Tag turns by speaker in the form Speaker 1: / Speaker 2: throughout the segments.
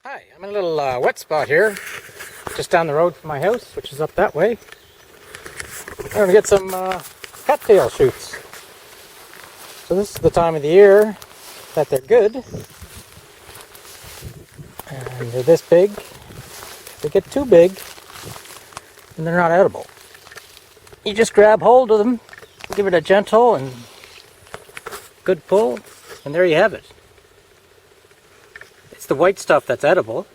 Speaker 1: Hi, I'm in a little wet spot here, just down the road from my house, which is up that way. I'm going to get some cattail shoots. So this is the time of the year that they're good. And they're this big. If they get too big, then they're not edible. You just grab hold of them, give it a gentle and good pull, and there you have it. It's the white stuff that's edible.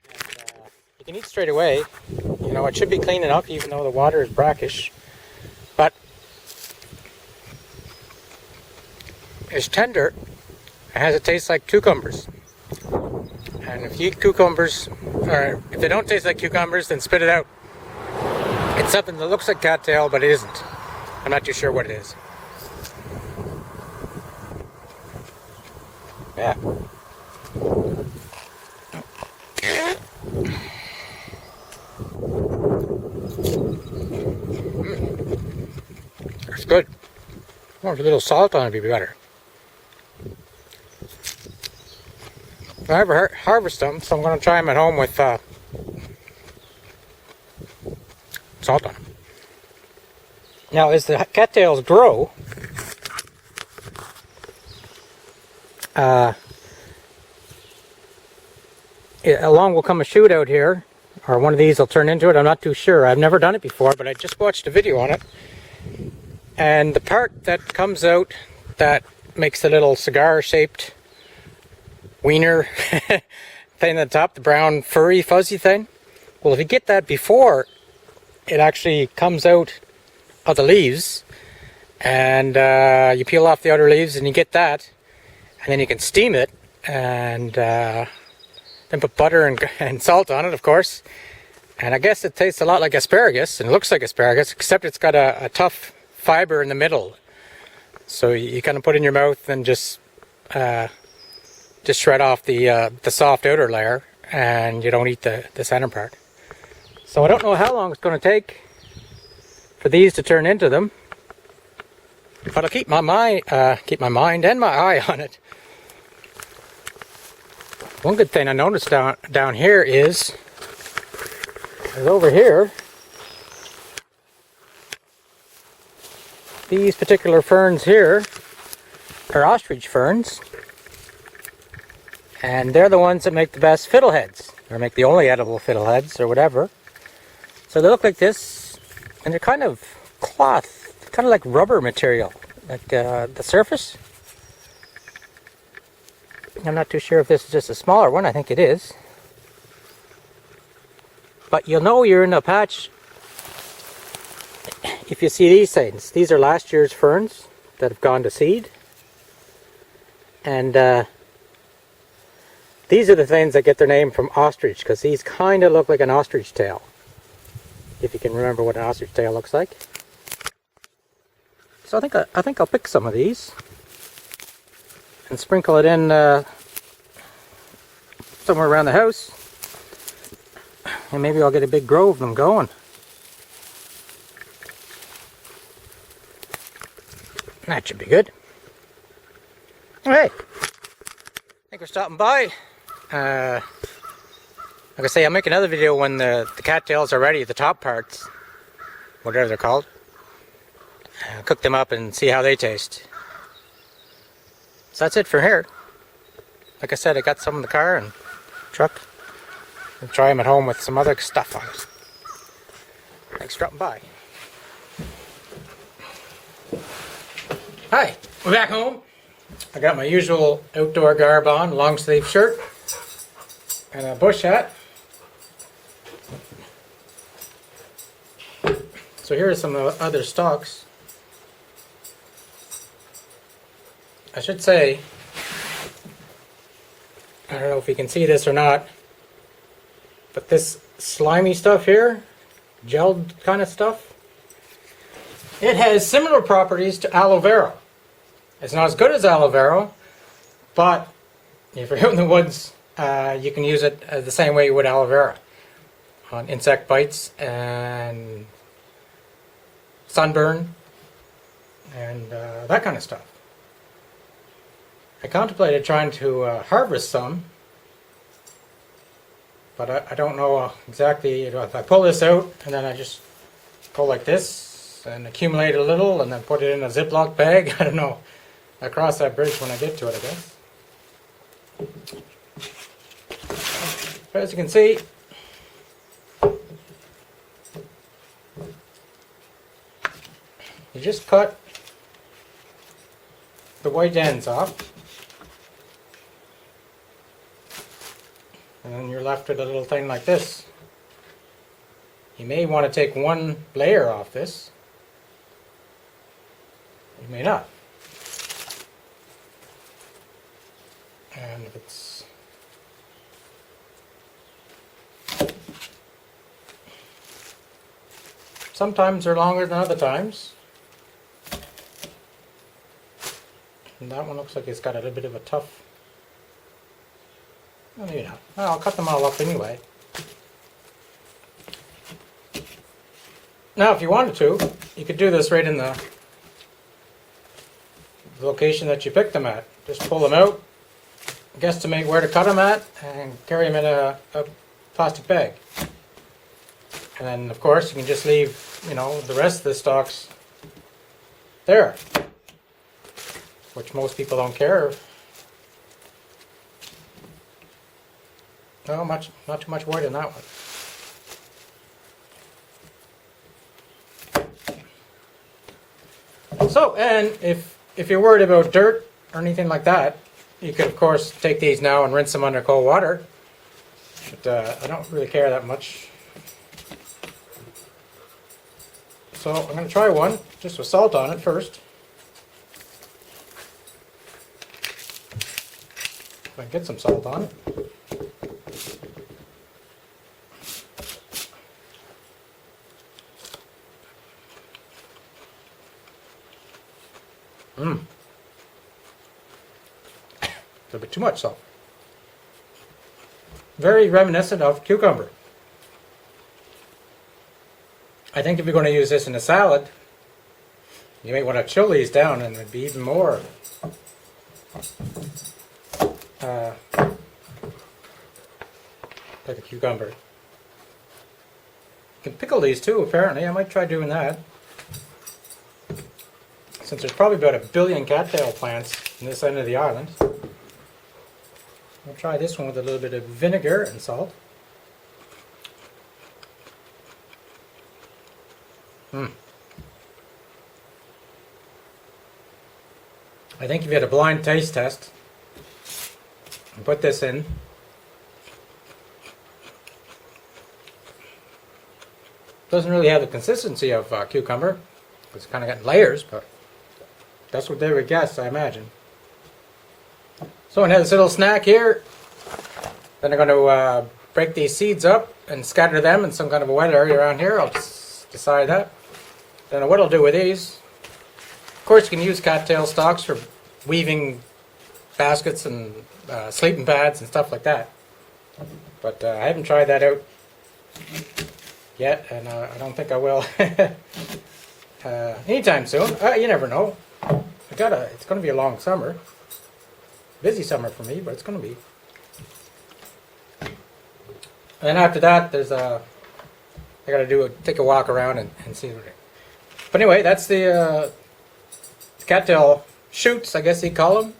Speaker 1: And, you can eat straight away. You know, it should be clean enough even though the water is brackish. But it's tender. It has a taste like cucumbers. And if you eat cucumbers, or if they don't taste like cucumbers, then spit it out. It's something that looks like cattail, but it isn't. I'm not too sure what it is. Yeah. It's good. Well, with a little salt on it would be better. I never harvest them, so I'm going to try them at home with salt on them. Now, as the cattails grow, along will come a shoot out here, or one of these will turn into it. I'm not too sure. I've never done it before, but I just watched a video on it. And the part that comes out that makes the little cigar-shaped wiener thing at the top, the brown, furry, fuzzy thing, well, if you get that before it actually comes out of the leaves, and you peel off the outer leaves and you get that, and then you can steam it, and then put butter and salt on it, of course. And I guess it tastes a lot like asparagus, and it looks like asparagus, except it's got a tough fiber in the middle. So you kind of put it in your mouth and just shred off the soft outer layer, and you don't eat the center part. So I don't know how long it's going to take for these to turn into them, but I'll keep my mind and my eye on it. One good thing I noticed down here is over here, these particular ferns here are ostrich ferns, and they're the ones that make the best fiddleheads, or make the only edible fiddleheads, or whatever. So they look like this, and they're kind of cloth, kind of like rubber material, like the surface. I'm not too sure if this is just a smaller one. I think it is. But you'll know you're in a patch if you see these things. These are last year's ferns that have gone to seed. And these are the things that get their name from ostrich, because these kind of look like an ostrich tail. If you can remember what an ostrich tail looks like. So I think I'll pick some of these and sprinkle it in somewhere around the house, and maybe I'll get a big grove of them going. That should be good. Hey, thanks for stopping by. Like I say, I'll make another video when the cattails are ready, the top parts, whatever they're called. Cook them up and see how they taste. So that's it for here. Like I said, I got some in the car and truck. I'll try them at home with some other stuff on it. Thanks for dropping by. Hi, we're back home. I got my usual outdoor garb on, long sleeve shirt and a bush hat. So here are some of the other stalks. I should say, I don't know if you can see this or not, but this slimy stuff here, gelled kind of stuff, it has similar properties to aloe vera. It's not as good as aloe vera, but if you're out in the woods, you can use it the same way you would aloe vera on insect bites and sunburn and that kind of stuff. I contemplated trying to harvest some, but I don't know exactly, if I pull this out and then I just go like this and accumulate a little and then put it in a Ziploc bag. I don't know. I cross that bridge when I get to it, I guess. But as you can see, you just cut the white ends off, and then you're left with a little thing like this. You may want to take one layer off this. You may not. And if it's sometimes they're longer than other times. And that one looks like it's got a little bit of a tough. Well, maybe not. Well, I'll cut them all up anyway. Now, if you wanted to, you could do this right in the location that you picked them at. Just pull them out, guesstimate where to cut them at, and carry them in a plastic bag. And then, of course, you can just leave, the rest of the stalks there, which most people don't care. No, not too much white in that one. So, and if you're worried about dirt or anything like that, you could, of course, take these now and rinse them under cold water. But I don't really care that much. So I'm going to try one, just with salt on it first. If I can get some salt on it. A bit too much salt. Very reminiscent of cucumber. I think if you're going to use this in a salad, you may want to chill these down and it'd be even more like a cucumber. You can pickle these too, apparently. I might try doing that. Since there's probably about 1 billion cattail plants in this end of the island. I'll try this one with a little bit of vinegar and salt. I think if you had a blind taste test and put this in, doesn't really have the consistency of cucumber. It's kind of got layers, but that's what they would guess, I imagine. So I have this little snack here. Then I'm going to break these seeds up and scatter them in some kind of a wet area around here. I'll just decide that. Then what I'll do with these, of course you can use cattail stalks for weaving baskets and sleeping pads and stuff like that. But I haven't tried that out yet, and I don't think I will anytime soon. You never know. It's going to be a long summer. Busy summer for me, but it's going to be. And then after that, there's I got to take a walk around and see what it. But anyway, that's the cattail shoots, I guess you call them.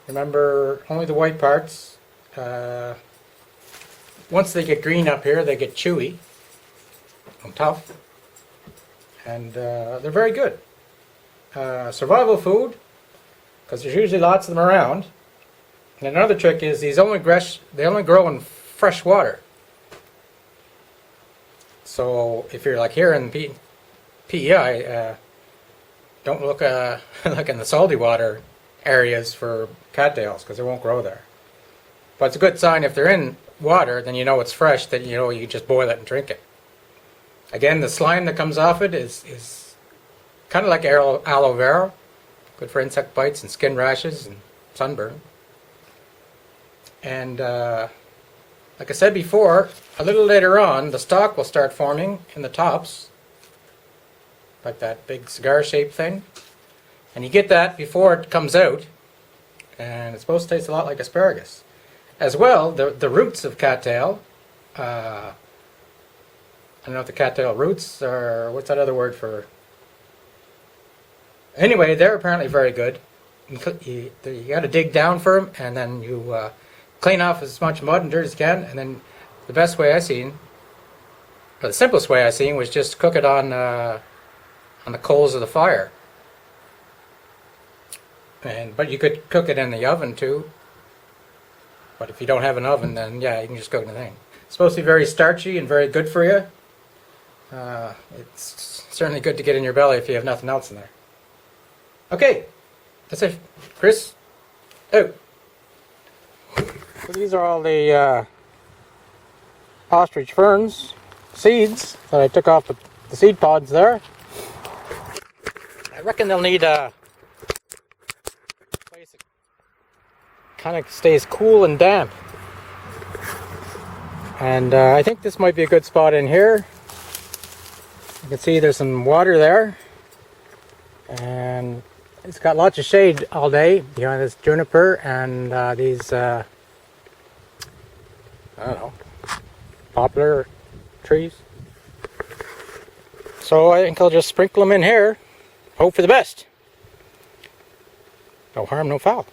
Speaker 1: Remember, only the white parts. Once they get green up here, they get chewy and tough, and they're very good. Survival food, because there's usually lots of them around. And another trick is they only grow in fresh water. So if you're like here in PEI, don't look like in the salty water areas for cattails, because they won't grow there. But it's a good sign if they're in water, then you know it's fresh, that you know you just boil it and drink it. Again, the slime that comes off it is kind of like aloe vera, good for insect bites and skin rashes and sunburn. And like I said before, a little later on, the stalk will start forming in the tops, like that big cigar-shaped thing. And you get that before it comes out. and it's supposed to taste a lot like asparagus. As well, the roots of cattail, I don't know if the cattail roots, or what's that other word for... Anyway, they're apparently very good. You got to dig down for them, and then you clean off as much mud and dirt as you can, and then the best way I seen, or the simplest way I seen, was just cook it on the coals of the fire. But you could cook it in the oven too. But if you don't have an oven, then yeah, you can just cook it in the thing. It's supposed to be very starchy and very good for you. It's certainly good to get in your belly if you have nothing else in there. Okay, that's it. Chris, out. So these are all the ostrich ferns seeds that I took off the seed pods there. I reckon they'll need a place that kind of stays cool and damp. And I think this might be a good spot in here. You can see there's some water there. And it's got lots of shade all day behind this juniper and these, I don't know, poplar trees. So I think I'll just sprinkle them in here. Hope for the best. No harm, no foul.